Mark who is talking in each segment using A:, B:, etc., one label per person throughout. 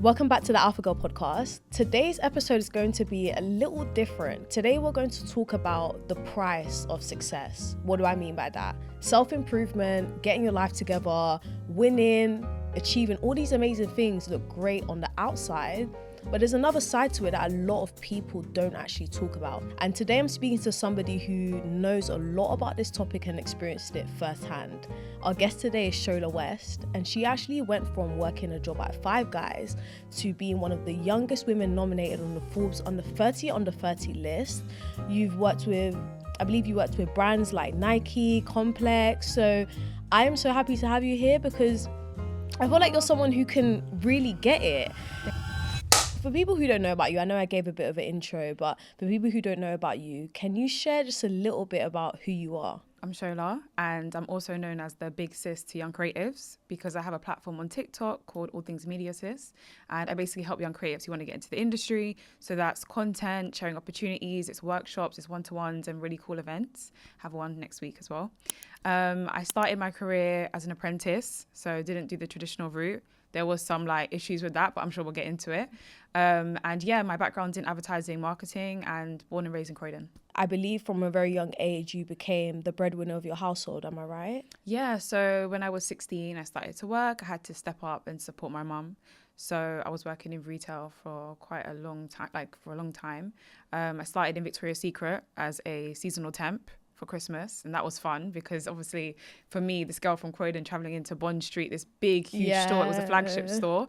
A: Welcome back to the Alpha Girl podcast. Today's episode is going to be a little different. Today we're going to talk about the price of success. What do I mean by that? Self-improvement, getting your life together, winning, achieving all these amazing things look great on the outside, but there's another side to it that a lot of people don't actually talk about. And today I'm speaking to somebody who knows a lot about this topic and experienced it firsthand. Our guest today is Shola West, and she actually went from working a job at Five Guys to being one of the youngest women nominated on the Forbes Under 30 list. You've worked with, I believe you worked with brands like Nike, Complex. So I am so happy to have you here because I feel like you're someone who can really get it. For people who don't know about you, I know I gave a bit of an intro, but for people who don't know about you, can you share just a little bit about who you are?
B: I'm Shola, and I'm also known as the big sis to young creatives because I have a platform on TikTok called All Things Media Sis, and I basically help young creatives who want to get into the industry. So that's content, sharing opportunities, it's workshops, it's one-to-ones and really cool events. Have one next week as well. I started my career as an apprentice, so didn't do the traditional route. There was some issues with that, but I'm sure we'll get into it. And yeah, my background's in advertising, marketing, and born and raised in Croydon.
A: I believe from a very young age, you became the breadwinner of your household. Am I right?
B: Yeah. So when I was 16, I started to work. I had to step up and support my mum. So I was working in retail for quite a long time, I started in Victoria's Secret as a seasonal temp for Christmas, and that was fun because obviously for me, this girl from Croydon traveling into Bond Street, this big huge store, it was a flagship store.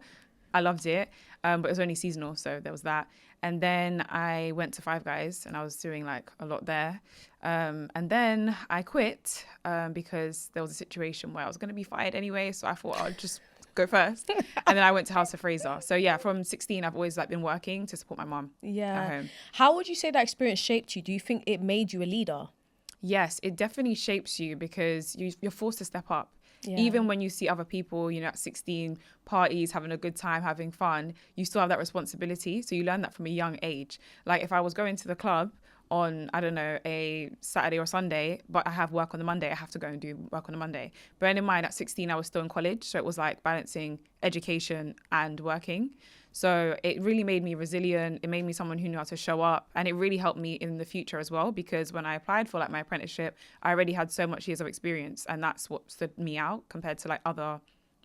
B: I loved it, but it was only seasonal, so there was that. And then I went to Five Guys and I was doing a lot there, and then I quit because there was a situation where I was going to be fired anyway, so I thought I'd just go first. And then I went to House of Fraser. So yeah, from 16 I've always been working to support my mom at home.
A: How would you say that experience shaped you? Do you think it made you a leader?
B: Yes, it definitely shapes you because you're forced to step up. Yeah. Even when you see other people, at 16, parties, having a good time, having fun, you still have that responsibility. So you learn that from a young age. If I was going to the club on, I don't know, a Saturday or Sunday, but I have work on the Monday, I have to go and do work on the Monday. Bearing in mind, at 16, I was still in college. So it was balancing education and working. So it really made me resilient. It made me someone who knew how to show up. And it really helped me in the future as well, because when I applied for my apprenticeship, I already had so much years of experience. And that's what stood me out compared to other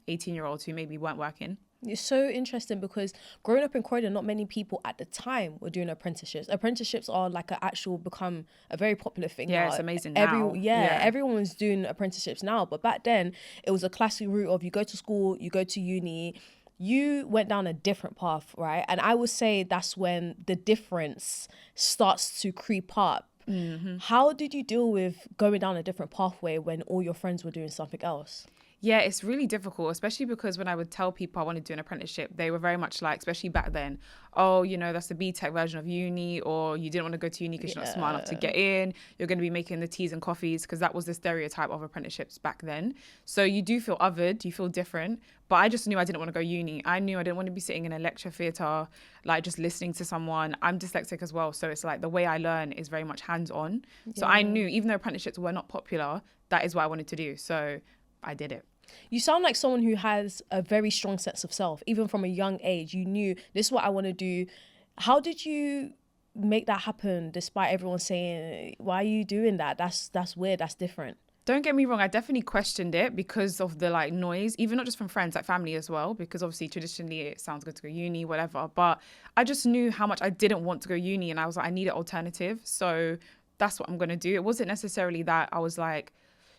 B: 18-year-olds who maybe weren't working.
A: It's so interesting because growing up in Croydon, not many people at the time were doing apprenticeships. Apprenticeships are become a very popular thing.
B: Yeah,
A: now.
B: It's amazing now.
A: Everyone's doing apprenticeships now. But back then, it was a classic route of you go to school, you go to uni. You went down a different path, right? And I would say that's when the difference starts to creep up. Mm-hmm. How did you deal with going down a different pathway when all your friends were doing something else?
B: Yeah, it's really difficult, especially because when I would tell people I wanted to do an apprenticeship, they were very much especially back then, oh, that's the B-Tech version of uni, or you didn't want to go to uni because you're not smart enough to get in. You're going to be making the teas and coffees, because that was the stereotype of apprenticeships back then. So you do feel othered, you feel different. But I just knew I didn't want to go uni. I knew I didn't want to be sitting in a lecture theatre, just listening to someone. I'm dyslexic as well. So it's the way I learn is very much hands-on. Yeah. So I knew, even though apprenticeships were not popular, that is what I wanted to do. So I did it.
A: You sound like someone who has a very strong sense of self. Even from a young age, you knew this is what I want to do. How did you make that happen despite everyone saying, why are you doing that? That's weird. That's different.
B: Don't get me wrong, I definitely questioned it because of the noise, even not just from friends, family as well, because obviously traditionally it sounds good to go uni, whatever. But I just knew how much I didn't want to go uni, and I was I need an alternative. So that's what I'm going to do. It wasn't necessarily that I was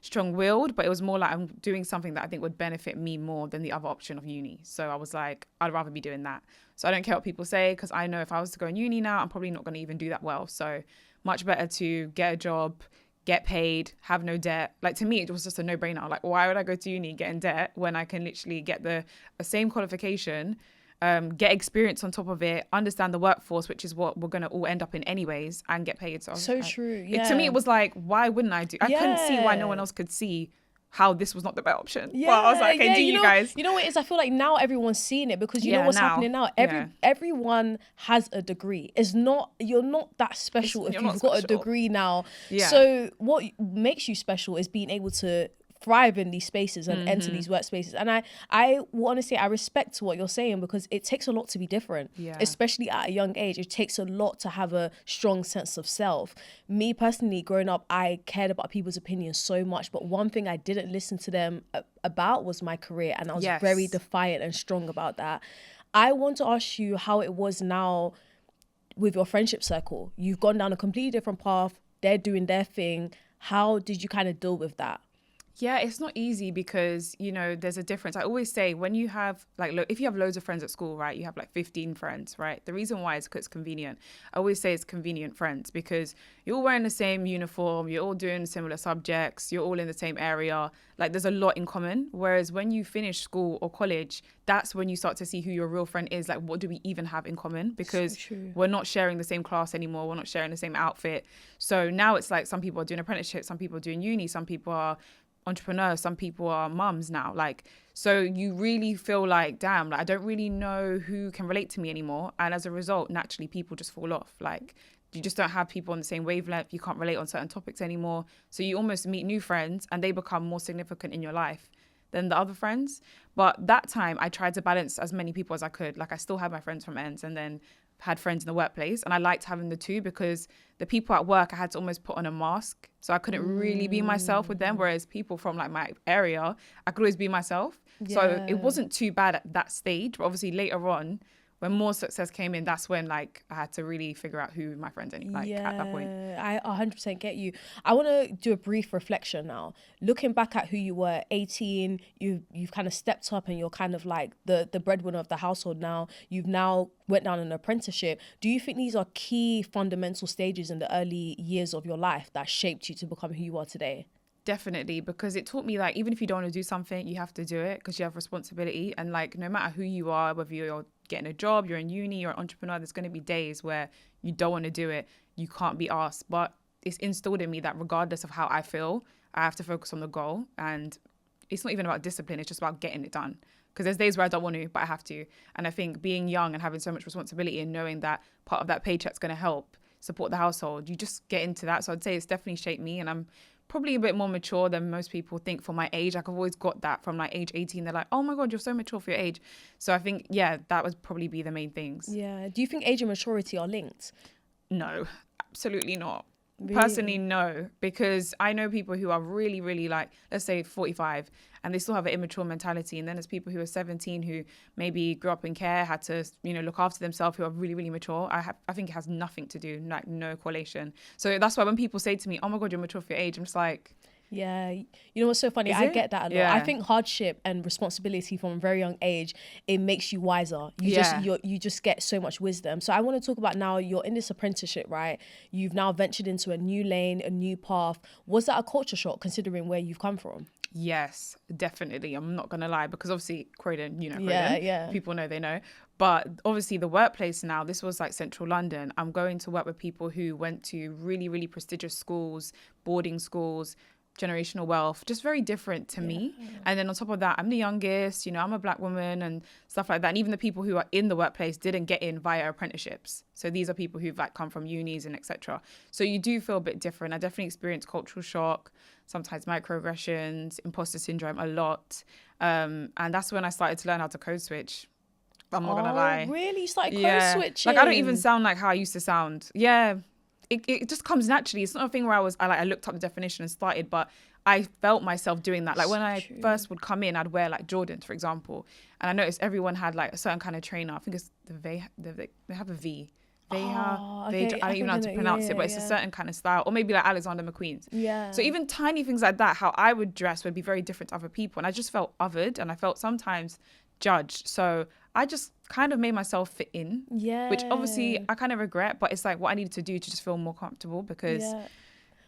B: strong-willed, but it was more I'm doing something that I think would benefit me more than the other option of uni. So I was I'd rather be doing that. So I don't care what people say, because I know if I was to go in uni now, I'm probably not going to even do that well. So much better to get a job, get paid, have no debt. To me, it was just a no-brainer. Why would I go to uni, get in debt when I can literally get the same qualification, get experience on top of it, understand the workforce, which is what we're going to all end up in anyways, and get paid.
A: So true. Yeah.
B: To me, it was why wouldn't I do? I couldn't see why no one else could see how this was not the better option.
A: Yeah,
B: well, I was okay, do you guys?
A: You know what it is? I feel now everyone's seeing it, because you know what's happening now. Everyone has a degree. You're not that special if you've got a degree now. Yeah. So what makes you special is being able to thrive in these spaces and enter these workspaces. And I want to say I respect what you're saying, because it takes a lot to be different, especially at a young age. It takes a lot to have a strong sense of self. Me personally, growing up, I cared about people's opinions so much, but one thing I didn't listen to them about was my career, and I was very defiant and strong about that. I want to ask you how it was now with your friendship circle. You've gone down a completely different path. They're doing their thing. How did you kind of deal with that?
B: Yeah, it's not easy because, you know, there's a difference. I always say when you have like, look, if you have loads of friends at school, right, you have like 15 friends, right? The reason why is because it's convenient. I always say it's convenient friends because you're all wearing the same uniform, you're all doing similar subjects, you're all in the same area. Like there's a lot in common. Whereas when you finish school or college, that's when you start to see who your real friend is. Like, what do we even have in common? Because we're not sharing the same class anymore. We're not sharing the same outfit. So now it's like some people are doing apprenticeships, some people are doing uni, some people are entrepreneurs, some people are mums now, like, so you really feel like, damn, like I don't really know who can relate to me anymore, and as a result naturally people just fall off. Like you just don't have people on the same wavelength, you can't relate on certain topics anymore, so you almost meet new friends and they become more significant in your life than the other friends. But that time I tried to balance as many people as I could. Like I still had my friends from ends and then had friends in the workplace, and I liked having the two because the people at work I had to almost put on a mask, so I couldn't really be myself with them, whereas people from like my area I could always be myself. So it wasn't too bad at that stage, but obviously later on when more success came in, that's when like I had to really figure out who my friends are like at that point.
A: I 100% get you. I want to do a brief reflection now. Looking back at who you were, 18, you've kind of stepped up and you're kind of like the breadwinner of the household now. You've now went down an apprenticeship. Do you think these are key fundamental stages in the early years of your life that shaped you to become who you are today?
B: Definitely, because it taught me like even if you don't want to do something, you have to do it because you have responsibility. And like no matter who you are, whether you're getting a job, you're in uni, you're an entrepreneur, there's going to be days where you don't want to do it, you can't be asked. But it's instilled in me that regardless of how I feel, I have to focus on the goal. And it's not even about discipline, it's just about getting it done. Because there's days where I don't want to, but I have to. And I think being young and having so much responsibility and knowing that part of that paycheck's going to help support the household, you just get into that. So I'd say it's definitely shaped me, and I'm probably a bit more mature than most people think for my age. Like I've always got that from like age 18. They're like, oh my God, you're so mature for your age. So I think, yeah, that would probably be the main things.
A: Yeah. Do you think age and maturity are linked?
B: No, absolutely not.
A: Really?
B: Personally, no, because I know people who are really, really like, let's say 45, and they still have an immature mentality. And then there's people who are 17 who maybe grew up in care, had to, you know, look after themselves, who are really, really mature. I think it has nothing to do, like no correlation. So that's why when people say to me, oh my God, you're mature for your age, I'm just like,
A: yeah, you know what's so funny? I get that a lot.
B: Yeah.
A: I think hardship and responsibility from a very young age, it makes you wiser. You just get so much wisdom. So I want to talk about now, you're in this apprenticeship, right? You've now ventured into a new lane, a new path. Was that a culture shock considering where you've come from?
B: Yes, definitely. I'm not going to lie, because obviously Croydon, you know, Croydon,
A: yeah.
B: People know, they know. But obviously the workplace now, this was like central London. I'm going to work with people who went to really, really prestigious schools, boarding schools, generational wealth, just very different to me. And then on top of that, I'm the youngest, you know, I'm a black woman and stuff like that. And even the people who are in the workplace didn't get in via apprenticeships. So these are people who've like come from unis and etc. So you do feel a bit different. I definitely experienced cultural shock, sometimes microaggressions, imposter syndrome a lot. And that's when I started to learn how to code switch. I'm not gonna lie.
A: Really? You started code switching?
B: Like I don't even sound like how I used to sound. Yeah. It just comes naturally. It's not a thing where I looked up the definition and started, but I felt myself doing that. Like when I first would come in, I'd wear like Jordans, for example. And I noticed everyone had like a certain kind of trainer. I think it's they have a V. I don't even know how to pronounce it, but it's a certain kind of style. Or maybe like Alexander McQueen's.
A: Yeah.
B: So even tiny things like that, how I would dress would be very different to other people. And I just felt othered, and I felt sometimes judged. So I just kind of made myself fit in, which obviously I kind of regret, but it's like what I needed to do to just feel more comfortable because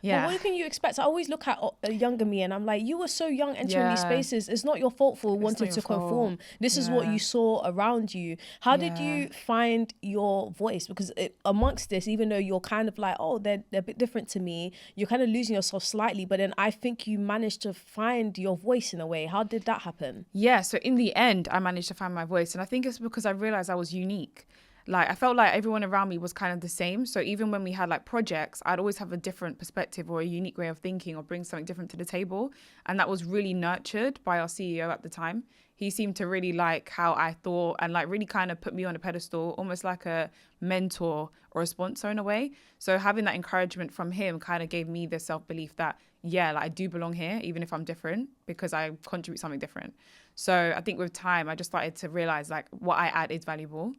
A: But what can you expect? I always look at a younger me and I'm like, you were so young entering these spaces. It's not your fault for wanting to conform. This is what you saw around you. How did you find your voice? Because amongst this, even though you're kind of like, oh, they're a bit different to me, you're kind of losing yourself slightly. But then I think you managed to find your voice in a way. How did that happen?
B: Yeah, so in the end, I managed to find my voice. And I think it's because I realized I was unique. like I felt like everyone around me was kind of the same. So even when we had like projects, I'd always have a different perspective or a unique way of thinking or bring something different to the table. And that was really nurtured by our CEO at the time. He seemed to really like how I thought and like really kind of put me on a pedestal, almost like a mentor or a sponsor in a way. So having that encouragement from him kind of gave me the self-belief that, yeah, like I do belong here, even if I'm different, because I contribute something different. So I think with time, I just started to realize like what I add is valuable.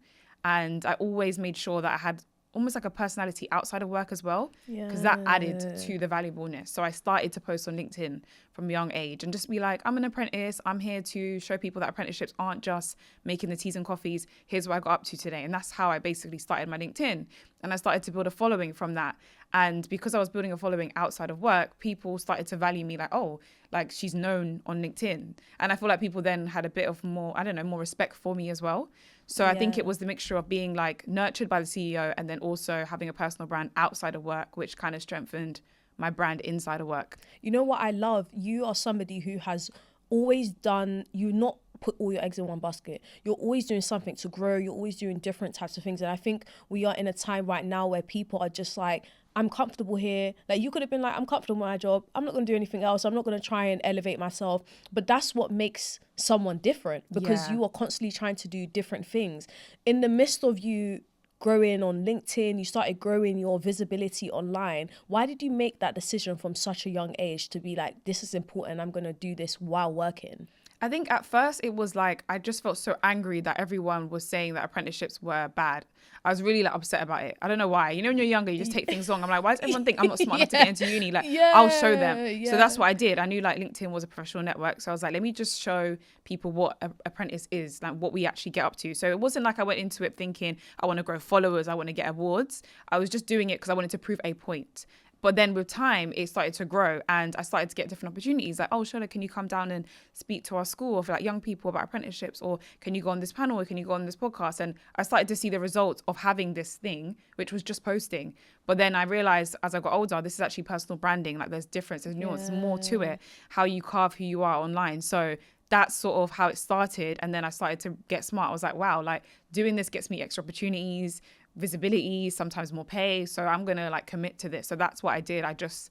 B: And I always made sure that I had almost like a personality outside of work as well, because that added to the valuableness. So I started to post on LinkedIn from a young age and just be like, I'm an apprentice. I'm here to show people that apprenticeships aren't just making the teas and coffees. Here's what I got up to today. And that's how I basically started my LinkedIn. And I started to build a following from that. And because I was building a following outside of work, people started to value me like, oh, like she's known on LinkedIn. And I feel like people then had a bit of more, I don't know, more respect for me as well. So I think it was the mixture of being like nurtured by the CEO and then also having a personal brand outside of work, which kind of strengthened my brand inside of work.
A: You know what I love? You are somebody who has always done, you not put all your eggs in one basket. You're always doing something to grow. You're always doing different types of things. And I think we are in a time right now where people are just like, I'm comfortable here. Like you could have been like, I'm comfortable with my job. I'm not going to do anything else. I'm not going to try and elevate myself. But that's what makes someone different, because you are constantly trying to do different things. In the midst of you growing on LinkedIn, you started growing your visibility online. Why did you make that decision from such a young age to be like, this is important, I'm going to do this while working?
B: I think at first it was like, I just felt so angry that everyone was saying that apprenticeships were bad. I was really like upset about it. I don't know why. You know, when you're younger, you just take things wrong. I'm like, why does everyone think I'm not smart enough to get into uni? Like, I'll show them. So that's what I did. I knew like LinkedIn was a professional network. So I was like, let me just show people what apprentice is, like what we actually get up to. So it wasn't like I went into it thinking, I want to grow followers, I want to get awards. I was just doing it because I wanted to prove a point. But then with time, it started to grow and I started to get different opportunities. Like, oh, Shola, can you come down and speak to our school of like young people about apprenticeships? Or can you go on this panel? Or can you go on this podcast? And I started to see the results of having this thing, which was just posting. But then I realized as I got older, this is actually personal branding. Like there's difference, there's nuance, there's more to it, how you carve who you are online. So that's sort of how it started. And then I started to get smart. I was like, wow, like doing this gets me extra opportunities, visibility, sometimes more pay. So I'm going to like commit to this. So that's what I did. I just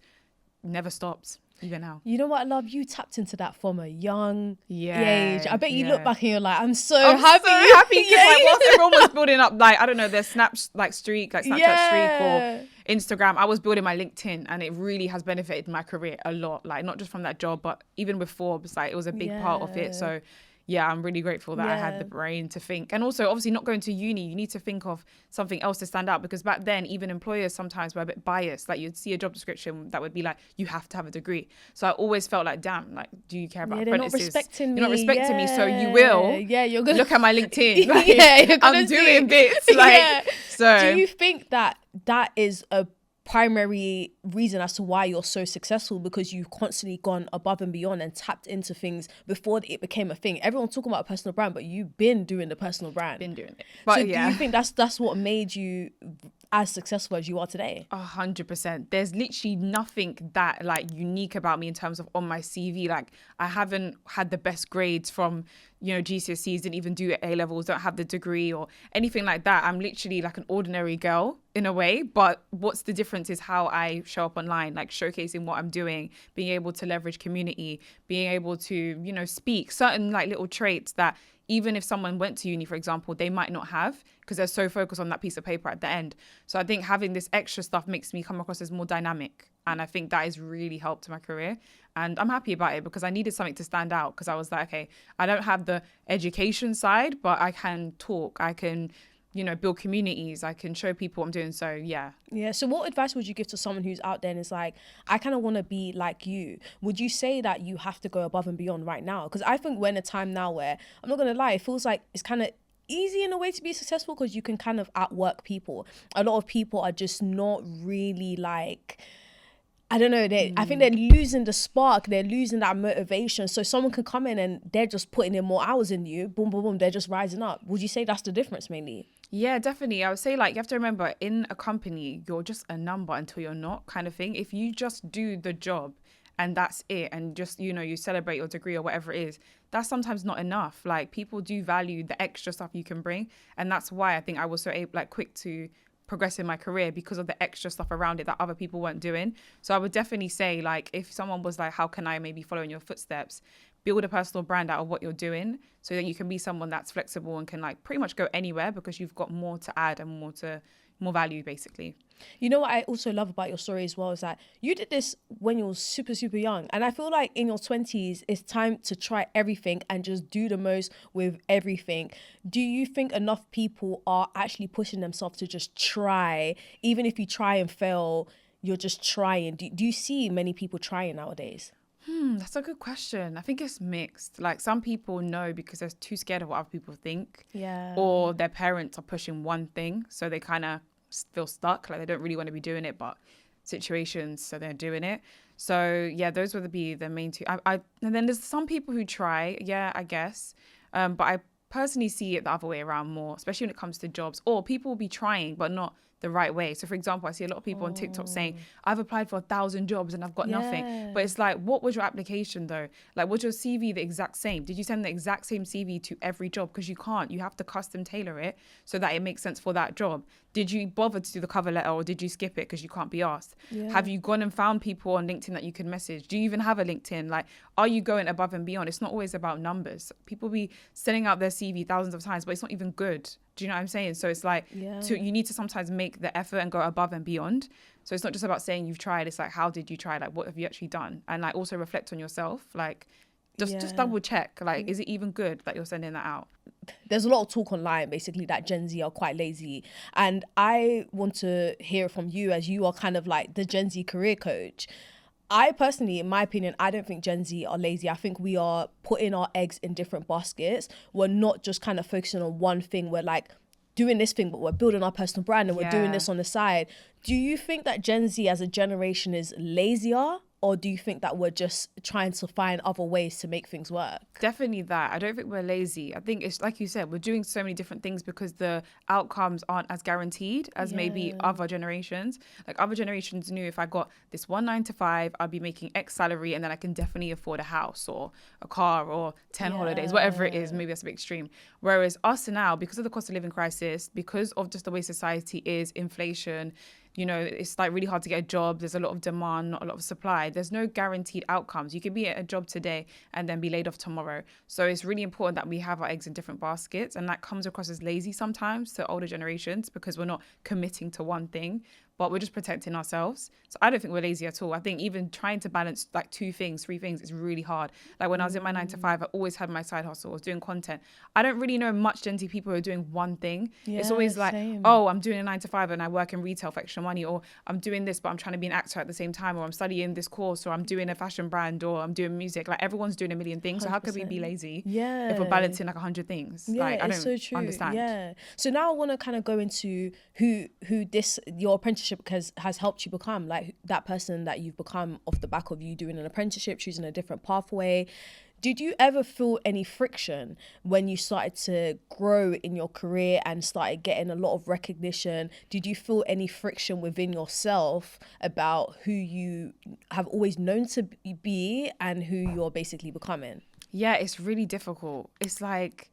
B: never stopped, even now.
A: You know what I love? You tapped into that from a young age. I bet you look back and you're like, I'm so
B: happy.
A: So happy
B: because like whilst everyone was building up, like, I don't know, their Snapchat streak or Instagram, I was building my LinkedIn and it really has benefited my career a lot. Like not just from that job, but even with Forbes, like it was a big part of it. So yeah, I'm really grateful that I had the brain to think. And also, obviously, not going to uni, you need to think of something else to stand out, because back then, even employers sometimes were a bit biased. Like you'd see a job description that would be like, you have to have a degree. So I always felt like, damn, like, do you care about apprentices?
A: They're not respecting me.
B: You're not respecting me, so you will.
A: Yeah, you're gonna
B: look at my LinkedIn. Like, I'm doing bits. Like, so.
A: Do you think that is a primary reason as to why you're so successful, because you've constantly gone above and beyond and tapped into things before it became a thing? Everyone's talking about a personal brand, but you've been doing the personal brand.
B: Been doing it. But
A: so do you think that's what made you as successful as you are today?
B: 100%. There's literally nothing that like unique about me in terms of on my CV. Like I haven't had the best grades from, you know, GCSEs, didn't even do A levels, don't have the degree or anything like that. I'm literally like an ordinary girl in a way, but what's the difference is how I show up online, like showcasing what I'm doing, being able to leverage community, being able to, you know, speak certain like little traits that even if someone went to uni, for example, they might not have because they're so focused on that piece of paper at the end. So I think having this extra stuff makes me come across as more dynamic. And I think that has really helped my career. And I'm happy about it because I needed something to stand out, because I was like, okay, I don't have the education side, but I can talk, I can, you know, build communities, I can show people what I'm doing. So yeah.
A: So what advice would you give to someone who's out there and is like, I kind of want to be like you? Would you say that you have to go above and beyond right now? Because I think we're in a time now where, I'm not going to lie, it feels like it's kind of easy in a way to be successful because you can kind of outwork people. A lot of people are just not really like, I don't know, I think they're losing the spark, they're losing that motivation. So someone can come in and they're just putting in more hours in you, boom, boom, boom, they're just rising up. Would you say that's the difference mainly?
B: Yeah, definitely. I would say like you have to remember, in a company, you're just a number until you're not, kind of thing. If you just do the job and that's it, and just, you know, you celebrate your degree or whatever it is, that's sometimes not enough. Like, people do value the extra stuff you can bring, and that's why I think I was so quick to progress in my career, because of the extra stuff around it that other people weren't doing. So I would definitely say, like, if someone was like, how can I maybe follow in your footsteps, build a personal brand out of what you're doing so that you can be someone that's flexible and can like pretty much go anywhere, because you've got more to add and more value, basically.
A: You know what I also love about your story as well is that you did this when you were super, super young. And I feel like in your 20s, it's time to try everything and just do the most with everything. Do you think enough people are actually pushing themselves to just try? Even if you try and fail, you're just trying. Do you see many people trying nowadays?
B: That's a good question. I think it's mixed. Like, some people know because they're too scared of what other people think.
A: Yeah.
B: Or their parents are pushing one thing, so they kind of feel stuck. Like, they don't really want to be doing it, but situations, so they're doing it. So yeah, those would be the main two. And then there's some people who try, yeah, I guess. But I personally see it the other way around more, especially when it comes to jobs. Or people will be trying, but not the right way. So for example, I see a lot of people on TikTok saying, I've applied for 1,000 jobs and I've got nothing. But it's like, what was your application though? Like, was your CV the exact same? Did you send the exact same CV to every job? Because you can't. You have to custom tailor it so that it makes sense for that job. Did you bother to do the cover letter, or did you skip it because you can't be asked? Have you gone and found people on LinkedIn that you can message? Do you even have a LinkedIn? Like, are you going above and beyond? It's not always about numbers. People be sending out their CV thousands of times, but it's not even good. Do you know what I'm saying? So it's like, you need to sometimes make the effort and go above and beyond. So it's not just about saying you've tried. It's like, how did you try? Like, what have you actually done? And like, also reflect on yourself. Like, just double check. Like, is it even good that you're sending that out?
A: There's a lot of talk online, basically, that Gen Z are quite lazy. And I want to hear from you, as you are kind of like the Gen Z career coach. I personally, in my opinion, I don't think Gen Z are lazy. I think we are putting our eggs in different baskets. We're not just kind of focusing on one thing. We're like doing this thing, but we're building our personal brand and we're doing this on the side. Do you think that Gen Z as a generation is lazier? Or do you think that we're just trying to find other ways to make things work?
B: Definitely that. I don't think we're lazy. I think it's like you said, we're doing so many different things because the outcomes aren't as guaranteed as maybe other generations. Like, other generations knew if I got this 9 to 5, I'll be making X salary, and then I can definitely afford a house or a car or 10 holidays, whatever it is. Maybe that's a bit extreme. Whereas us now, because of the cost of living crisis, because of just the way society is, inflation, you know, it's like really hard to get a job. There's a lot of demand, not a lot of supply. There's no guaranteed outcomes. You could be at a job today and then be laid off tomorrow. So it's really important that we have our eggs in different baskets. And that comes across as lazy sometimes to older generations, because we're not committing to one thing, but we're just protecting ourselves. So I don't think we're lazy at all. I think even trying to balance like 2 things, 3 things is really hard. Like, when I was in my 9 to 5, I always had my side hustle. I was doing content. I don't really know much Gen Z people who are doing one thing. It's always like, oh, I'm doing a 9 to 5 and I work in retail for extra money, or I'm doing this, but I'm trying to be an actor at the same time, or I'm studying this course, or I'm doing a fashion brand, or I'm doing music. Like, everyone's doing a million things. 100%. So how could we be lazy if we're balancing like 100 things? Like, I don't so true. Understand.
A: Yeah. So now I want to kind of go into who this, your apprenticeship has helped you become, like that person that you've become off the back of you doing an apprenticeship, choosing a different pathway. Did you ever feel any friction when you started to grow in your career and started getting a lot of recognition? Did you feel any friction within yourself about who you have always known to be and who you're basically becoming?
B: Yeah, it's really difficult. It's like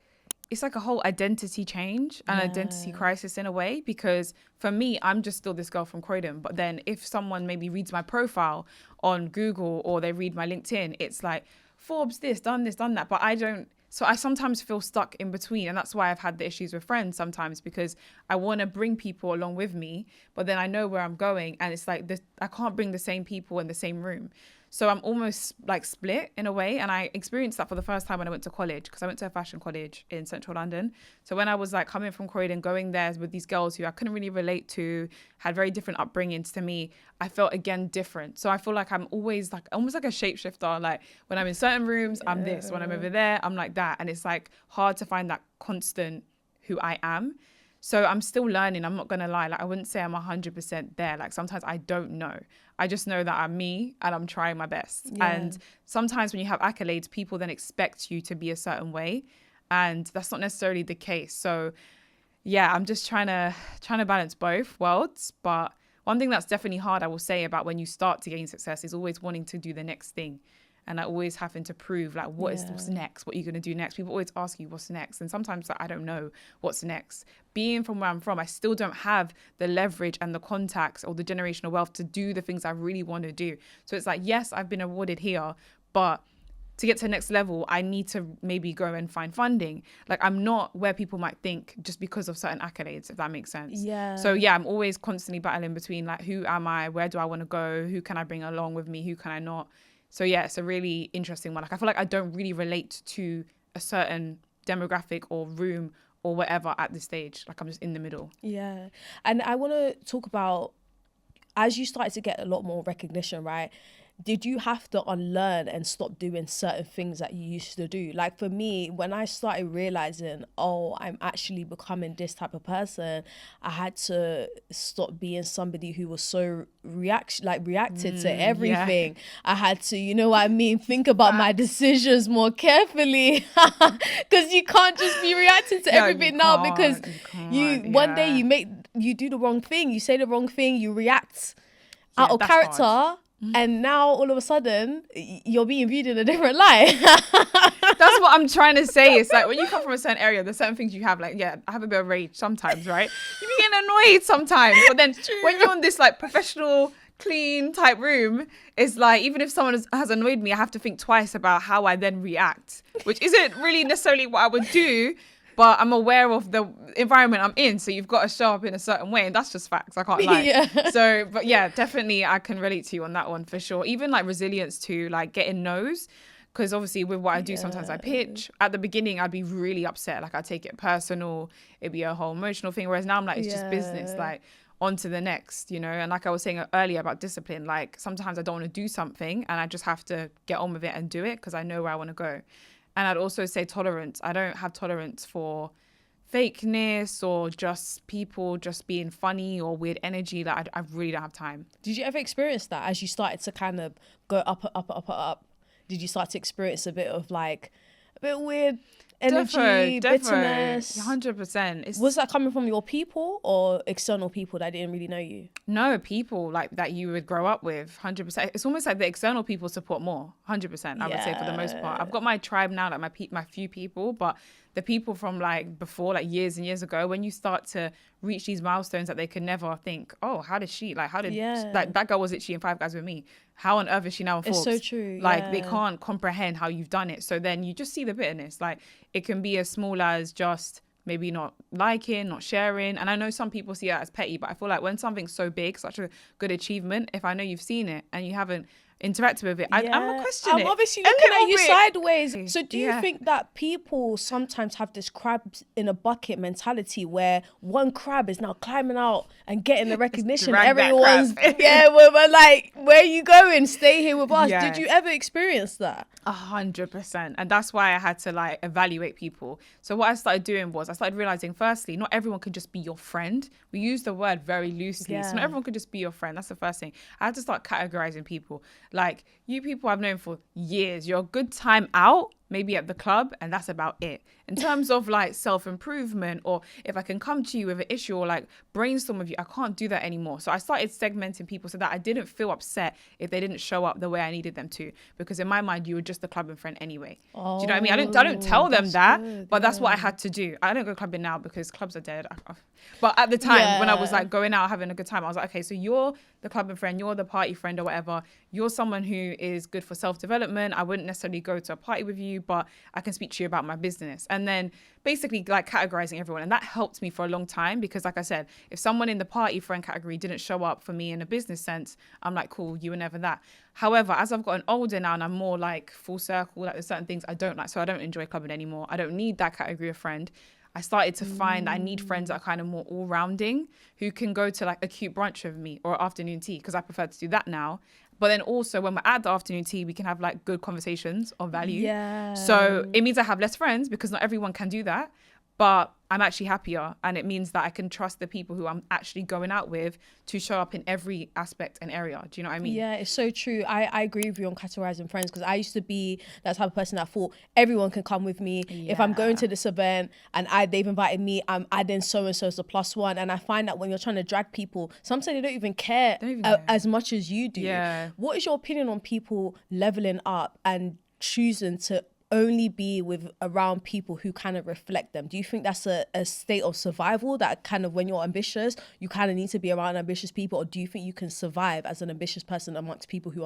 B: a whole identity change and identity crisis in a way, because for me, I'm just still this girl from Croydon. But then if someone maybe reads my profile on Google or they read my LinkedIn, it's like, Forbes this, done that. But I don't. So I sometimes feel stuck in between. And that's why I've had the issues with friends sometimes, because I want to bring people along with me, but then I know where I'm going. And it's like, I can't bring the same people in the same room. So I'm almost like split in a way. And I experienced that for the first time when I went to college, because I went to a fashion college in central London. So when I was like coming from Croydon, going there with these girls who I couldn't really relate to, had very different upbringings to me, I felt again different. So I feel like I'm always like almost like a shapeshifter. Like, when I'm in certain rooms, I'm this. When I'm over there, I'm like that. And it's like hard to find that constant who I am. So I'm still learning. I'm not going to lie. Like, I wouldn't say I'm 100% there. Like, sometimes I don't know. I just know that I'm me and I'm trying my best. And sometimes when you have accolades, people then expect you to be a certain way. And that's not necessarily the case. So yeah, I'm just trying to balance both worlds. But one thing that's definitely hard, I will say, about when you start to gain success is always wanting to do the next thing. And like always having to prove like what's next, what are you going to do next? People always ask you what's next. And sometimes like, I don't know what's next. Being from where I'm from, I still don't have the leverage and the contacts or the generational wealth to do the things I really want to do. So it's like, yes, I've been awarded here, but to get to the next level, I need to maybe go and find funding. Like I'm not where people might think just because of certain accolades, if that makes sense.
A: Yeah.
B: So yeah, I'm always constantly battling between like, who am I? Where do I want to go? Who can I bring along with me? Who can I not? So yeah, it's a really interesting one. Like I feel like I don't really relate to a certain demographic or room or whatever at this stage. Like I'm just in the middle.
A: Yeah. And I want to talk about, as you started to get a lot more recognition, right? Did you have to unlearn and stop doing certain things that you used to do? Like for me, when I started realizing, oh, I'm actually becoming this type of person, I had to stop being somebody who was so reacted to everything. Yeah. I had to, you know what I mean, think about my decisions more carefully, because you can't just be reacting to everything now, because one day you do the wrong thing, you say the wrong thing, you react out of character. Hard. And now all of a sudden you're being viewed in a different light.
B: That's what I'm trying to say. It's like when you come from a certain area, there's certain things you have, like, yeah, I have a bit of rage sometimes, right? You be getting annoyed sometimes. But then when you're in this like professional, clean type room, it's like, even if someone has annoyed me, I have to think twice about how I then react, which isn't really necessarily what I would do. But I'm aware of the environment I'm in. So you've got to show up in a certain way. And that's just facts. I can't lie. Yeah. So, but yeah, definitely I can relate to you on that one for sure. Even like resilience to like getting no's. Because obviously with what I do, sometimes I pitch. At the beginning, I'd be really upset. Like I'd take it personal. It'd be a whole emotional thing. Whereas now I'm like, it's just business. Like on to the next, you know. And like I was saying earlier about discipline, like sometimes I don't want to do something and I just have to get on with it and do it because I know where I want to go. And I'd also say tolerance. I don't have tolerance for fakeness or just people just being funny or weird energy. Like I really don't have time.
A: Did you ever experience that as you started to kind of go up? Did you start to experience a bit of like a bit weird energy, bitterness?
B: 100%.
A: Was that coming from your people or external people that didn't really know you?
B: No, people like that you would grow up with, 100%. It's almost like the external people support more, 100%. I would say for the most part. I've got my tribe now, like my few people, but the people from like before, like years and years ago, when you start to reach these milestones that they could never think, oh, how did she, like, like that girl was literally in Five Guys with me. How on earth is she now in Forbes?
A: It's so true.
B: Like they can't comprehend how you've done it. So then you just see the bitterness. Like it can be as small as just maybe not liking, not sharing. And I know some people see it as petty, but I feel like when something's so big, such a good achievement, if I know you've seen it and you haven't interacted with it, I'm gonna question it.
A: I'm obviously looking at you sideways. So do you think that people sometimes have this crab in a bucket mentality where one crab is now climbing out and getting the recognition? Everyone's we're like, where are you going? Stay here with us. Did you ever experience that?
B: 100%. And that's why I had to like evaluate people. So what I started doing was I started realizing, firstly, not everyone can just be your friend. We use the word very loosely. So not everyone can just be your friend. That's the first thing. I had to start categorizing people. Like, you people I've known for years, you're a good time out, maybe at the club, and that's about it. In terms of like self-improvement, or if I can come to you with an issue or like brainstorm with you, I can't do that anymore. So I started segmenting people so that I didn't feel upset if they didn't show up the way I needed them to, because in my mind you were just a clubbing friend anyway. Do you know what I mean? I don't tell them that, but that's what I had to do. I don't go clubbing now because clubs are dead. But at the time when I was like going out having a good time, I was like, okay, so you're the clubbing friend, you're the party friend or whatever. You're someone who is good for self-development. I wouldn't necessarily go to a party with you, but I can speak to you about my business. And then basically like categorizing everyone. And that helped me for a long time because, like I said, if someone in the party friend category didn't show up for me in a business sense, I'm like, cool, you were never that. However, as I've gotten older now and I'm more like full circle, like there's certain things I don't like. So I don't enjoy clubbing anymore. I don't need that category of friend. I started to find that I need friends that are kind of more all-rounding, who can go to like a cute brunch with me or afternoon tea, because I prefer to do that now. But then also when we're at the afternoon tea, we can have like good conversations of value. Yeah. So it means I have less friends because not everyone can do that. but I'm actually happier, and it means that I can trust the people who I'm actually going out with to show up in every aspect and area. Do you know what I mean?
A: Yeah, it's so true. I agree with you on categorizing friends, because I used to be that type of person that thought everyone can come with me. If I'm going to this event and they've invited me, I'm adding so and so as a plus one. And I find that when you're trying to drag people, sometimes they don't even care as much as you do.
B: Yeah.
A: What is your opinion on people leveling up and choosing to only be with around people who kind of reflect them? Do you think that's a state of survival, that kind of when you're ambitious, you kind of need to be around ambitious people? Or do you think you can survive as an ambitious person amongst people who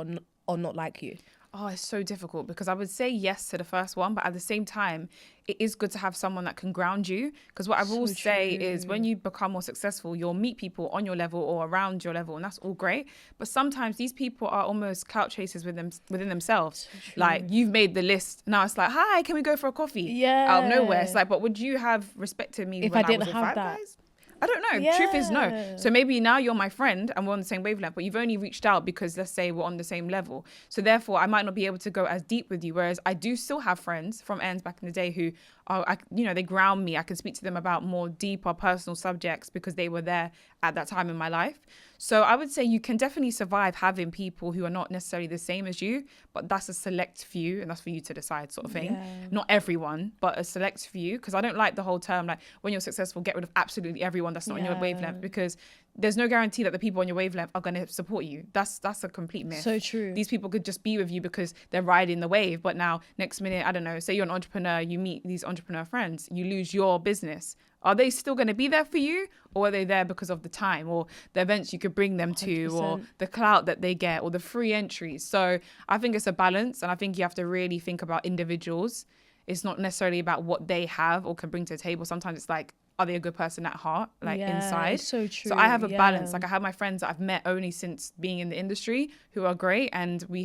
A: are not like you?
B: Oh, it's so difficult, because I would say yes to the first one, but at the same time, it is good to have someone that can ground you. Because what I will say is, when you become more successful, you'll meet people on your level or around your level, and that's all great. But sometimes these people are almost clout chasers within themselves. Like, you've made the list. Now it's like, hi, can we go for a coffee?
A: Yeah.
B: Out of nowhere. It's like, but would you have respected me
A: if
B: when
A: I didn't
B: was with
A: have
B: Five
A: that?
B: Guys? I don't know.
A: Yeah.
B: Truth is no. So maybe now you're my friend and we're on the same wavelength, but you've only reached out because, let's say, we're on the same level. So therefore, I might not be able to go as deep with you. Whereas I do still have friends from ends back in the day who are, they ground me. I can speak to them about more deeper personal subjects because they were there at that time in my life. So I would say you can definitely survive having people who are not necessarily the same as you, but that's a select few, and that's for you to decide, sort of thing.
A: Yeah.
B: Not everyone, but a select few, because I don't like the whole term, like, when you're successful, get rid of absolutely everyone that's not on your wavelength, because there's no guarantee that the people on your wavelength are going to support you. That's a complete myth.
A: So true.
B: These people could just be with you because they're riding the wave, but now next minute, I don't know, say you're an entrepreneur, you meet these entrepreneur friends, you lose your business. Are they still going to be there for you, or are they there because of the time or the events you could bring them to
A: 100%.
B: or the clout that they get or the free entries? So I think it's a balance, and I think you have to really think about individuals. It's not necessarily about what they have or can bring to the table. Sometimes it's like, are they a good person at heart, like inside?
A: It's so true.
B: So I have a balance. Like, I have my friends that I've met only since being in the industry who are great, and we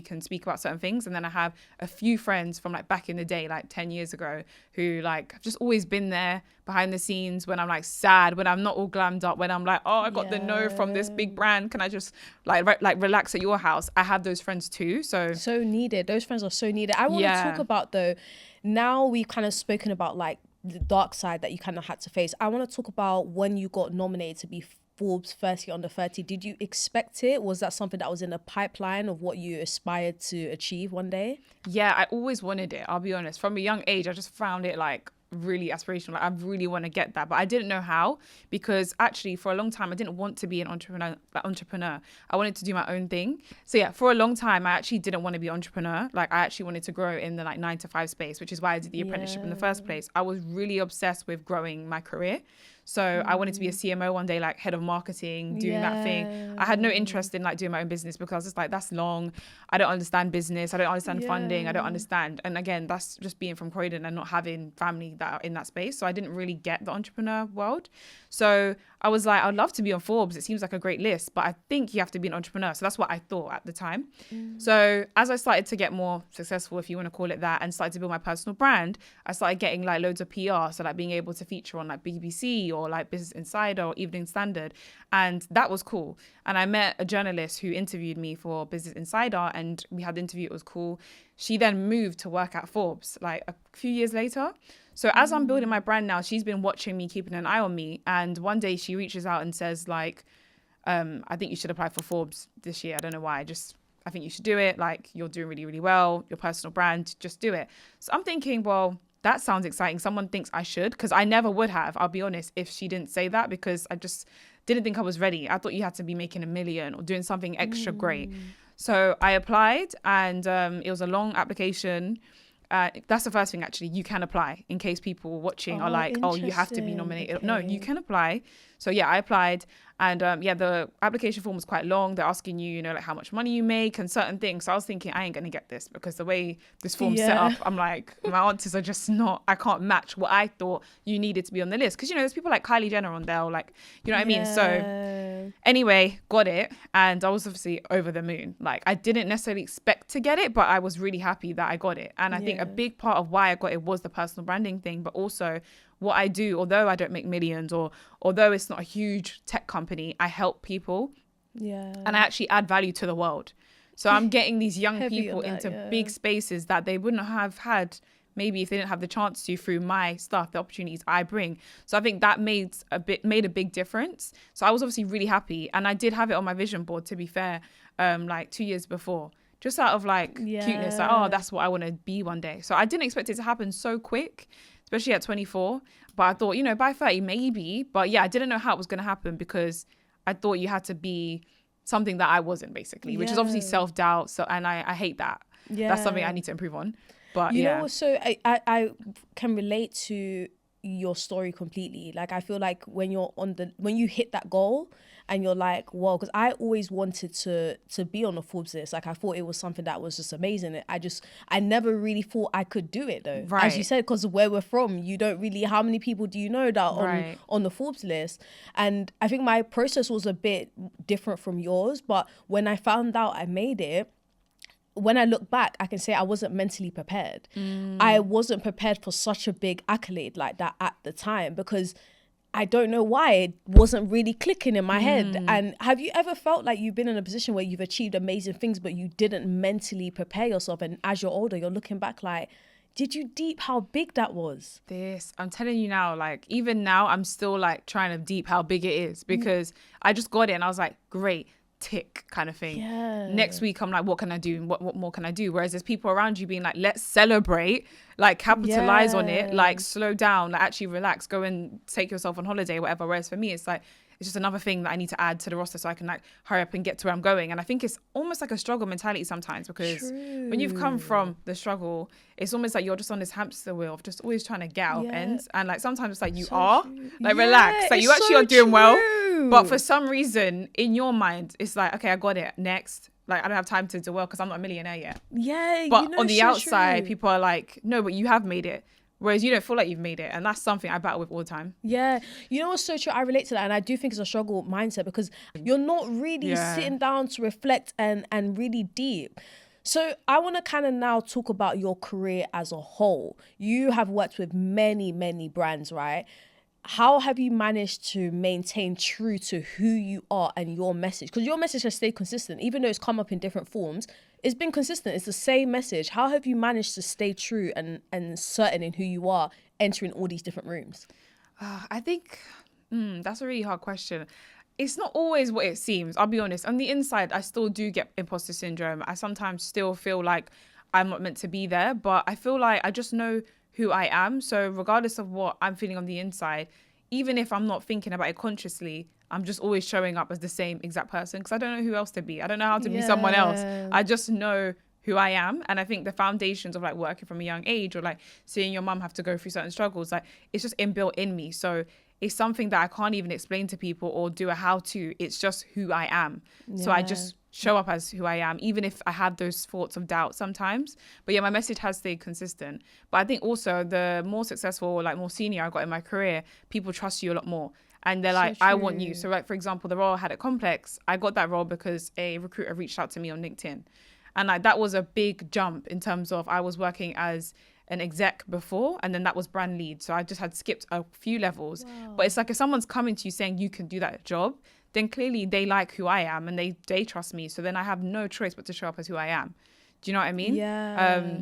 B: can speak about certain things. And then I have a few friends from like back in the day, like 10 years ago, who like have just always been there behind the scenes when I'm like sad, when I'm not all glammed up, when I'm like, oh, I got the no from this big brand. Can I just like relax at your house? I have those friends too. So
A: needed. Those friends are so needed. I want to talk about, though, now we've kind of spoken about like the dark side that you kind of had to face. I want to talk about when you got nominated to be Forbes 30 under 30. Did you expect it? Was that something that was in the pipeline of what you aspired to achieve one day?
B: Yeah, I always wanted it. I'll be honest. From a young age, I just found it like really aspirational. Like, I really want to get that, but I didn't know how, because actually for a long time I didn't want to be an entrepreneur. I wanted to do my own thing. So yeah, for a long time I actually didn't want to be an entrepreneur. Like, I actually wanted to grow in the like 9-to-5 space, which is why I did the apprenticeship in the first place. I was really obsessed with growing my career. So I wanted to be a CMO one day, like head of marketing, doing that thing. I had no interest in like doing my own business, because I was just like, that's long. I don't understand business. I don't understand funding. I don't understand. And again, that's just being from Croydon and not having family that are in that space. So I didn't really get the entrepreneur world. So I was like, I'd love to be on Forbes. It seems like a great list, but I think you have to be an entrepreneur. So that's what I thought at the time. So as I started to get more successful, if you want to call it that, and started to build my personal brand, I started getting like loads of PR. So like being able to feature on like BBC or like Business Insider or Evening Standard. And that was cool. And I met a journalist who interviewed me for Business Insider, and we had the interview. It was cool. She then moved to work at Forbes like a few years later. So as I'm building my brand now, she's been watching me, keeping an eye on me. And one day she reaches out and says like, I think you should apply for Forbes this year. I don't know why. I think you should do it. Like, you're doing really, really well. Your personal brand, just do it. So I'm thinking, well, that sounds exciting. Someone thinks I should, because I never would have, I'll be honest, if she didn't say that, because I just didn't think I was ready. I thought you had to be making $1 million or doing something extra great. So I applied, and it was a long application. That's the first thing, actually. You can apply, in case people watching are like, oh, you have to be nominated. Okay. No, you can apply. So yeah, I applied, and the application form was quite long. They're asking you, like how much money you make and certain things. So I was thinking, I ain't gonna get this, because the way this form's set up, I'm like, my answers are just not, I can't match what I thought you needed to be on the list. Because there's people like Kylie Jenner on there, or like, you know what I mean? So anyway, got it, and I was obviously over the moon. Like, I didn't necessarily expect to get it, but I was really happy that I got it. And I think a big part of why I got it was the personal branding thing, but also what I do. Although I don't make millions, or although it's not a huge tech company, I help people, and I actually add value to the world. So I'm getting these young people into big spaces that they wouldn't have had maybe if they didn't have the chance to through my stuff, the opportunities I bring. So I think that made a big difference. So I was obviously really happy, and I did have it on my vision board, to be fair, like 2 years before, just out of like cuteness, like, oh, that's what I want to be one day. So I didn't expect it to happen so quick, especially at 24. But I thought, you know, by 30 maybe. But yeah, I didn't know how it was going to happen, because I thought you had to be something that I wasn't, basically, which is obviously self-doubt. So, and I hate that. That's something I need to improve on. But
A: you know, so I can relate to your story completely. Like, I feel like when you hit that goal and you're like, well, because I always wanted to be on the Forbes list. Like, I thought it was something that was just amazing. I never really thought I could do it though. Right. As you said, because where we're from, you don't really, how many people do you know that are on the Forbes list? And I think my process was a bit different from yours. But when I found out I made it, when I look back, I can say I wasn't mentally prepared. I wasn't prepared for such a big accolade like that at the time, because I don't know why it wasn't really clicking in my head. And have you ever felt like you've been in a position where you've achieved amazing things, but you didn't mentally prepare yourself? And as you're older, you're looking back like, did you deep how big that was? I'm telling you now, like, even now, I'm still like trying to deep how big it is, because I just got it and I was like, great, tick kind of thing. Next week I'm like, what can I do? What more can I do? Whereas there's people around you being like, let's celebrate, like capitalize on it, like slow down, like actually relax, go and take yourself on holiday, whatever. Whereas for me, it's like, it's just another thing that I need to add to the roster so I can like hurry up and get to where I'm going. And I think it's almost like a struggle mentality sometimes, because when you've come from the struggle, it's almost like you're just on this hamster wheel of just always trying to get out of ends. And like sometimes it's like you relax, like you actually are doing well. But for some reason in your mind, it's like, okay, I got it, next. Like, I don't have time to do well because I'm not a millionaire yet. But you know, on the outside, people are like, no, but you have made it. Whereas you don't feel like you've made it. And that's something I battle with all the time. Yeah. You know what's so true? I relate to that. And I do think it's a struggle mindset, because you're not really sitting down to reflect and really deep. So I want to kind of now talk about your career as a whole. You have worked with many, many brands, right? How have you managed to maintain true to who you are and your message? Because your message has stayed consistent, even though it's come up in different forms. It's been consistent. It's the same message. How have you managed to stay true and certain in who you are, entering all these different rooms?
B: I think that's a really hard question. It's not always what it seems. I'll be honest. On the inside, I still do get imposter syndrome. I sometimes still feel like I'm not meant to be there, but I feel like I just know who I am. So regardless of what I'm feeling on the inside, even if I'm not thinking about it consciously, I'm just always showing up as the same exact person, because I don't know who else to be. I don't know how to be someone else. I just know who I am. And I think the foundations of like working from a young age, or like seeing your mum have to go through certain struggles, like it's just inbuilt in me. So it's something that I can't even explain to people or do a how to. It's just who I am. So I just show up as who I am, even if I have those thoughts of doubt sometimes. But yeah, my message has stayed consistent. But I think also the more successful, or like more senior I got in my career, people trust you a lot more. And they're like, I want you. So like, for example, the role I had at Complex, I got that role because a recruiter reached out to me on LinkedIn. And like, that was a big jump in terms of I was working as an exec before, and then that was brand lead. So I just had skipped a few levels. But it's like, if someone's coming to you saying you can do that job, then clearly they like who I am and they trust me. So then I have no choice but to show up as who I am. Do you know what I mean?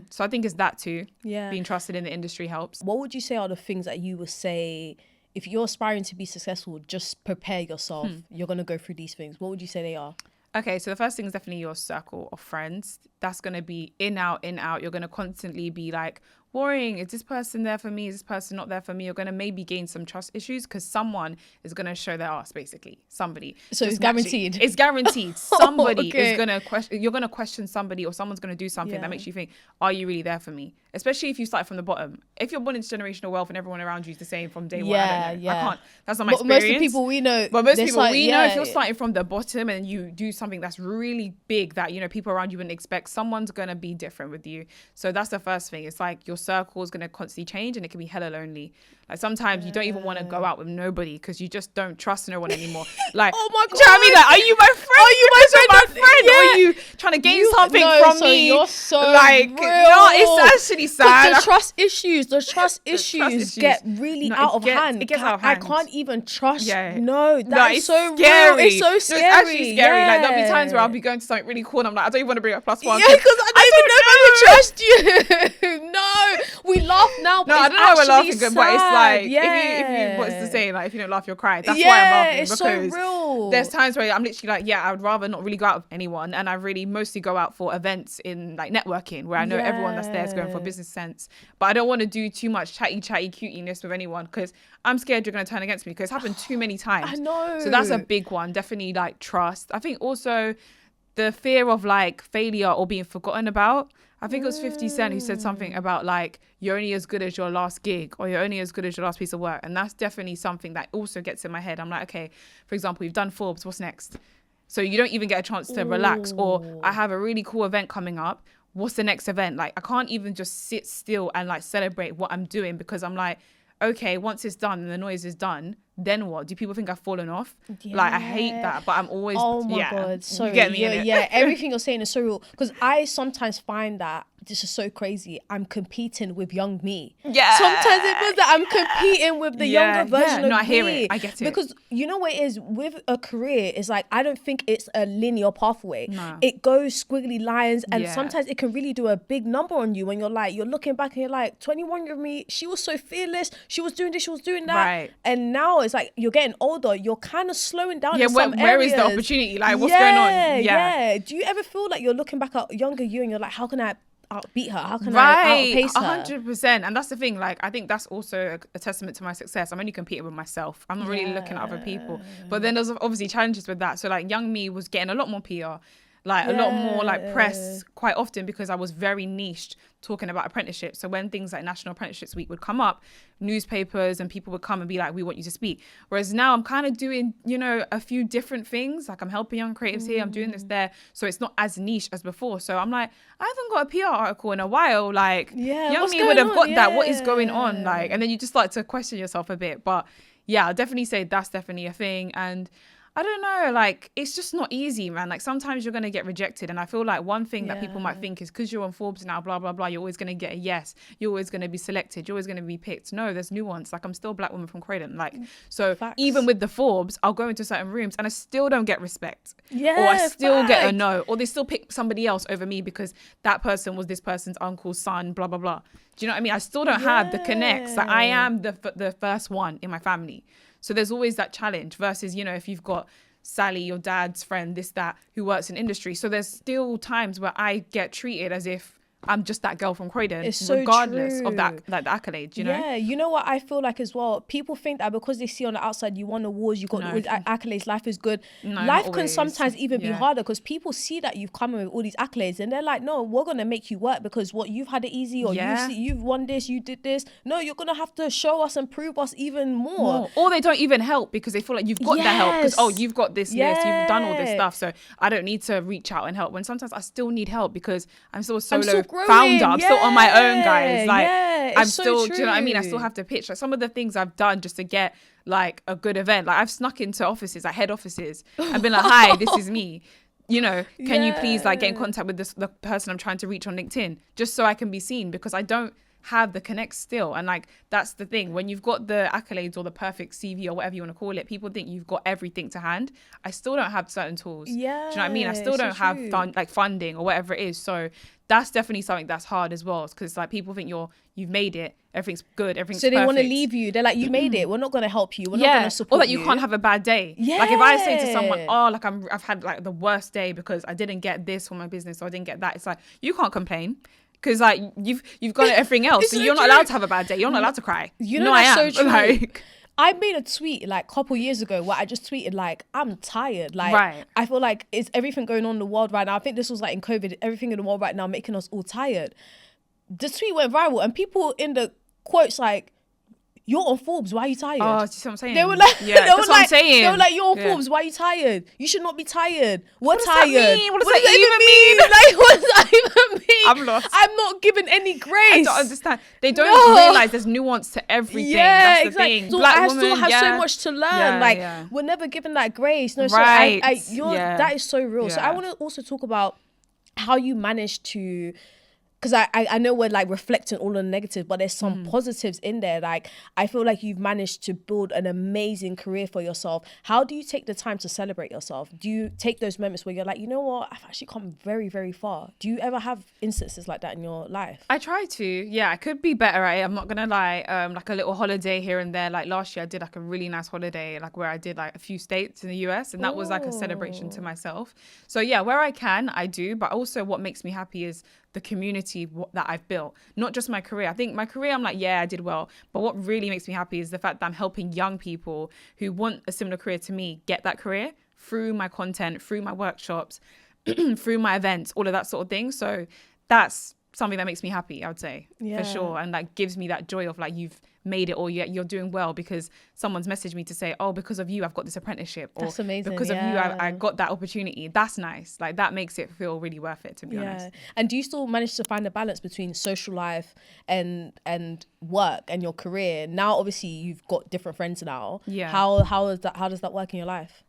B: So I think it's that too. Being trusted in the industry helps.
A: What would you say are the things that you would say, if you're aspiring to be successful, just prepare yourself. You're going to go through these things. What would you say they are?
B: Okay, so the first thing is definitely your circle of friends. That's going to be in, out, in, out. You're going to constantly be like, worrying, is this person there for me? Is this person not there for me? You're going to maybe gain some trust issues because someone is going to show their ass, basically. Somebody.
A: So it's guaranteed?
B: It's guaranteed. Somebody is going to question, you're going to question somebody, or someone's going to do something that makes you think, are you really there for me? Especially if you start from the bottom. If you're born into generational wealth and everyone around you is the same from day one, I don't know. I can't. That's not my experience.
A: Most of the people we know.
B: But most people we know, if you're starting from the bottom and you do something that's really big that, you know, people around you wouldn't expect, someone's going to be different with you. So that's the first thing. It's like your circle is going to constantly change and it can be hella lonely. Like sometimes you don't even want to go out with nobody because you just don't trust no one anymore. Like,
A: oh my God.
B: Do you know what I mean? Like, are you my friend? Are you my friend? Or are you trying to gain something from me?
A: You're so
B: like,
A: real.
B: No, it's actually sad.
A: The trust issues get really out of hand.
B: It gets out of hand.
A: I can't even trust.
B: Yeah.
A: No, that's so
B: scary.
A: Real. It's so scary.
B: It's actually scary. Like there'll be times where I'll be going to something really cool and I'm like, I don't even want to bring up +1.
A: Yeah, because I don't even know if I trust you. No, we laugh now, but
B: No, I
A: it's
B: don't know why we're
A: actually
B: laughing, but it's like,
A: sad.
B: if you, what's the saying? Like, if you don't laugh, you'll cry. That's why I'm laughing.
A: It's
B: because
A: so real.
B: there's times where I'm literally like, yeah, I would rather not really go out with anyone. And I really mostly go out for events in like networking where I know everyone that's there is going for business sense. But I don't want to do too much chatty cutiness with anyone because I'm scared you're going to turn against me, because it's happened too many times.
A: I know.
B: So that's a big one. Definitely like trust. I think also the fear of like failure or being forgotten about. I think it was 50 Cent who said something about like, you're only as good as your last gig, or you're only as good as your last piece of work. And that's definitely something that also gets in my head. I'm like, okay, for example, you've done Forbes, what's next? So you don't even get a chance to relax. Or I have a really cool event coming up. What's the next event? Like, I can't even just sit still and like celebrate what I'm doing, because I'm like, okay, once it's done and the noise is done, then what? Do people think I've fallen off? Like, I hate that, but I'm always,
A: oh my God. Sorry.
B: You get me in it.
A: Yeah, everything you're saying is so real. Because I sometimes find that this is so crazy. I'm competing with young me.
B: Yeah.
A: Sometimes it feels that I'm competing with the younger version of me.
B: No, I hear it. I get it.
A: Because you know what it is with a career, it's like, I don't think it's a linear pathway.
B: No.
A: It goes squiggly lines, and sometimes it can really do a big number on you when you're like, you're looking back and you're like, 21-year-old me, she was so fearless. She was doing this, she was doing that.
B: Right.
A: And now it's like, you're getting older, you're kind of slowing down in
B: where
A: some areas.
B: is the opportunity? Like, what's going on?
A: Yeah. Do you ever feel like you're looking back at younger you and you're like, how can I outbeat her? How can I outpace her?
B: 100%. And that's the thing. Like, I think that's also a testament to my success. I'm only competing with myself. I'm not really looking at other people. But then there's obviously challenges with that. So like, young me was getting a lot more PR, like a lot more like press quite often, because I was very niched talking about apprenticeships. So when things like National Apprenticeships Week would come up, newspapers and people would come and be like, we want you to speak. Whereas now I'm kind of doing, you know, a few different things. Like, I'm helping young creatives here, I'm doing this there. So it's not as niche as before. So I'm like, I haven't got a PR article in a while. Like, young me would have got that. What is going on? Like, and then you just like to question yourself a bit. But yeah, I'll definitely say that's definitely a thing. And I don't know, like, it's just not easy, man. Like, sometimes you're going to get rejected. And I feel like one thing that people might think is because you're on Forbes now, blah, blah, blah, you're always going to get a yes. You're always going to be selected. You're always going to be picked. No, there's nuance. Like, I'm still a black woman from Croydon. Like, so
A: Facts.
B: Even with the Forbes, I'll go into certain rooms and I still don't get respect.
A: Yeah,
B: or I still get a no. Or they still pick somebody else over me because that person was this person's uncle's son, blah, blah, blah. Do you know what I mean? I still don't have the connects. Like, I am the first one in my family. So there's always that challenge versus, you know, if you've got Sally, your dad's friend, this, that, who works in industry. So there's still times where I get treated as if I'm just that girl from Croydon,
A: it's so
B: regardless
A: true.
B: of that, like the accolades, you know?
A: Yeah, you know what I feel like as well? People think that because they see on the outside you won awards, you got all these accolades, life is good.
B: No,
A: life can sometimes even be harder because people see that you've come in with all these accolades and they're like, no, we're going to make you work because what you've had it easy, or you've won this, you did this. No, you're going to have to show us and prove us even more.
B: Or they don't even help because they feel like you've got the help because, oh, you've got this list, you've done all this stuff, so I don't need to reach out and help. When sometimes I still need help because I'm still a solo founder. I'm still on my own, guys. Like, I'm still, do you know what I mean? I still have to pitch. Like, some of the things I've done just to get like a good event. Like, I've snuck into offices, like head offices, and been like, hi, this is me. You know, can you please like get in contact with the person I'm trying to reach on LinkedIn, just so I can be seen, because I don't have the connect still. And like, that's the thing, when you've got the accolades or the perfect CV or whatever you want to call it, people think you've got everything to hand. I still don't have certain tools. Do you know what I mean? I still don't have funding or whatever it is. So that's definitely something that's hard as well, because like, people think you've made it, everything's good, everything's
A: so they
B: perfect.
A: want to leave you. They're like, you made it, we're not going to help you, we're not going to support you.
B: Or that you can't have a bad day. Like, if I say to someone, oh, like I've had like the worst day because I didn't get this for my business, or I didn't get that, it's like, you can't complain. Because like, you've got everything else, so you're not allowed to have a bad day. You're not allowed to cry.
A: You know, that's
B: I am.
A: so true.
B: Like,
A: I made a tweet like a couple years ago where I just tweeted like, I'm tired. Like, I feel like it's everything going on in the world right now. I think this was like in COVID, everything in the world right now making us all tired. The tweet went viral and people in the quotes like, you're on Forbes, why are you tired?
B: Oh, that's what I'm saying.
A: They were like,
B: that's what I'm saying.
A: They were like, you're on Forbes, why are you tired? You should not be tired. We're tired.
B: What does that even mean?
A: Like, what does that even mean?
B: I'm lost.
A: I'm not given any grace.
B: I don't understand. They don't realize there's nuance to everything.
A: Yeah,
B: that's the thing.
A: So
B: Black
A: I
B: woman,
A: still have so much to learn. We're never given that grace. No, so that is so real. So I want to also talk about how you manage to because I know we're like reflecting all the negatives, but there's some positives in there. Like, I feel like you've managed to build an amazing career for yourself. How do you take the time to celebrate yourself? Do you take those moments where you're like, you know what, I've actually come very, very far? Do you ever have instances like that in your life?
B: I try to. Yeah, I could be better at it. I'm not gonna lie. Like a little holiday here and there. Like last year, I did like a really nice holiday, like where I did like a few states in the US, and that was like a celebration to myself. So yeah, where I can, I do. But also, what makes me happy is the community that I've built, not just my career. I think my career, I'm like, yeah, I did well. But what really makes me happy is the fact that I'm helping young people who want a similar career to me get that career through my content, through my workshops, through my events, all of that sort of thing. So that's something that makes me happy, I would say, for sure. And like gives me that joy of like, you've made it, or you're doing well because someone's messaged me to say, oh, because of you, I've got this apprenticeship. Or
A: that's amazing.
B: Because of you, I got that opportunity. That's nice. Like that makes it feel really worth it, to be honest.
A: And do you still manage to find a balance between social life and work and your career? Now, obviously, you've got different friends now.
B: Yeah.
A: How does that work in your life?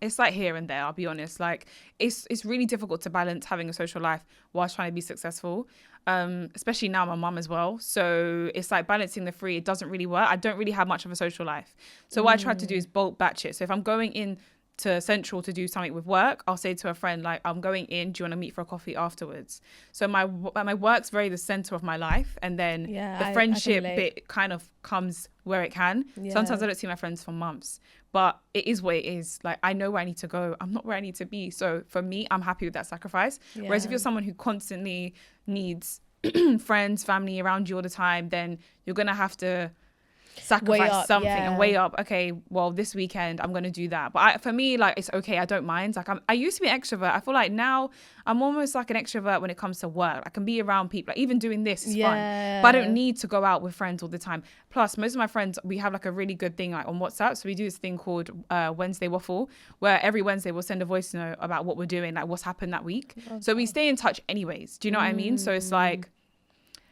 B: It's like here and there, I'll be honest. Like it's really difficult to balance having a social life whilst trying to be successful. Especially now I'm a mum as well. So it's like balancing the three. It doesn't really work. I don't really have much of a social life. So what I try to do is bulk batch it. So if I'm going in to Central to do something with work, I'll say to a friend, like, I'm going in, do you want to meet for a coffee afterwards? So my work's very the center of my life, and then the friendship bit kind of comes where it can. Sometimes I don't see my friends for months, but it is what it is. Like, I know where I need to go. I'm not where I need to be. So for me, I'm happy with that sacrifice. Whereas if you're someone who constantly needs friends, family around you all the time, then you're going to have to sacrifice something and weigh up, okay, well, this weekend I'm going to do that. But for me, like, it's okay. I don't mind. Like, I used to be an extrovert. I feel like now I'm almost like an extrovert when it comes to work. I can be around people. Like, even doing this is fun, but I don't need to go out with friends all the time. Plus, most of my friends, we have like a really good thing like on WhatsApp. So we do this thing called Wednesday Waffle, where every Wednesday we'll send a voice note about what we're doing, like what's happened that week. So we stay in touch anyways. Do you know what I mean? So it's like,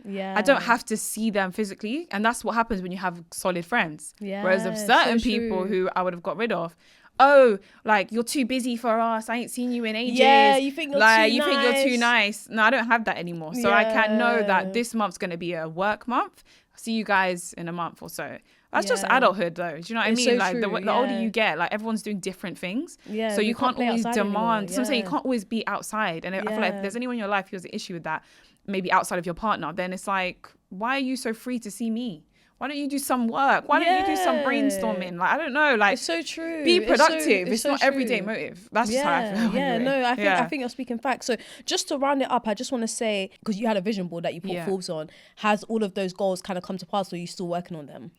B: I don't have to see them physically, and that's what happens when you have solid friends. Whereas of certain people who I would have got rid of, oh, like, you're too busy for us, I ain't seen you in ages.
A: Yeah, you think you're
B: too nice. No, I don't have that anymore. So I can know that this month's going to be a work month. I'll see you guys in a month or so. That's just adulthood, though. Do you know what I mean?
A: So
B: like
A: true.
B: The older you get, like, everyone's doing different things.
A: Yeah,
B: so you can't always demand.
A: So
B: I'm saying you can't always be outside. And I feel like if there's anyone in your life who has an issue with that, maybe outside of your partner, then it's like, why are you so free to see me? Why don't you do some work? Why don't you do some brainstorming? Like, I don't know. Like,
A: it's so true.
B: Be productive. It's
A: so
B: not everyday motive. That's just how I feel.
A: Yeah,
B: anyway.
A: no, I think you're speaking facts. So just to round it up, I just want to say, because you had a vision board that you put Forbes on, has all of those goals kind of come to pass, or are you still working on them?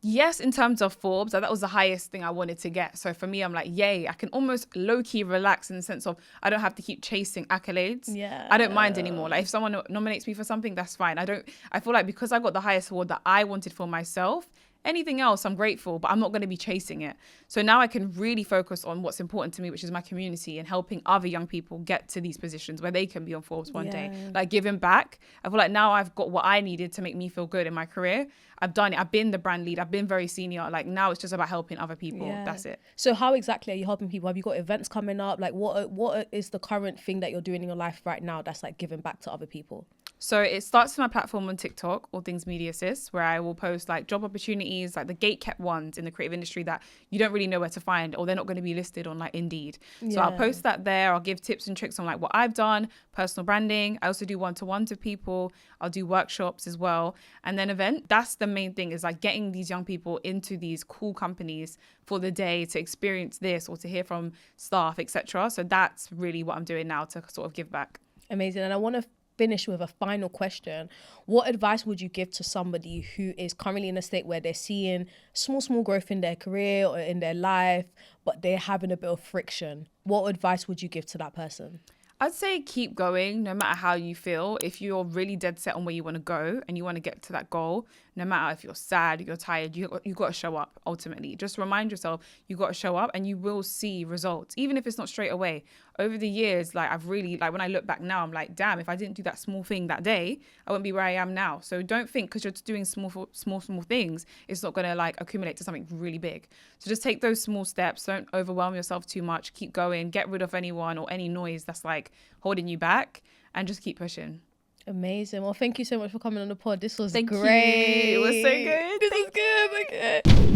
B: Yes, in terms of Forbes, that was the highest thing I wanted to get. So for me, I'm like, yay, I can almost low-key relax in the sense of I don't have to keep chasing accolades. I don't mind anymore. Like, if someone nominates me for something, that's fine. I feel like because I got the highest award that I wanted for myself, anything else, I'm grateful, but I'm not going to be chasing it. So now I can really focus on what's important to me, which is my community and helping other young people get to these positions where they can be on Forbes one day. Like, giving back. I feel like now I've got what I needed to make me feel good in my career. I've done it. I've been the brand lead. I've been very senior. Like, now it's just about helping other people. That's it.
A: So how exactly are you helping people? Have you got events coming up? Like, what is the current thing that you're doing in your life right now that's like giving back to other people?
B: So it starts with my platform on TikTok, All Things Media Sis, where I will post like job opportunities, like the gate-kept ones in the creative industry that you don't really know where to find, or they're not going to be listed on like Indeed. So I'll post that there. I'll give tips and tricks on like what I've done, personal branding. I also do one-to-ones with people. I'll do workshops as well. And then event, that's the main thing, is like getting these young people into these cool companies for the day to experience this or to hear from staff, etc. So that's really what I'm doing now to sort of give back.
A: Amazing. And I want to finish with a final question. What advice would you give to somebody who is currently in a state where they're seeing small growth in their career or in their life, but they're having a bit of friction? What advice would you give to that person?
B: I'd say keep going no matter how you feel. If you're really dead set on where you want to go and you want to get to that goal, no matter if you're sad, you're tired, you got to show up ultimately. Just remind yourself you got to show up and you will see results, even if it's not straight away. Over the years, like, I've really, like, when I look back now, I'm like, damn, if I didn't do that small thing that day, I wouldn't be where I am now. So don't think because you're doing small things, it's not going to like accumulate to something really big. So just take those small steps. Don't overwhelm yourself too much. Keep going. Get rid of anyone or any noise that's like holding you back. and just keep pushing.
A: Amazing. Well, thank you so much for coming on the pod. This was
B: Thank
A: great.
B: you. It was so good.
A: This was good.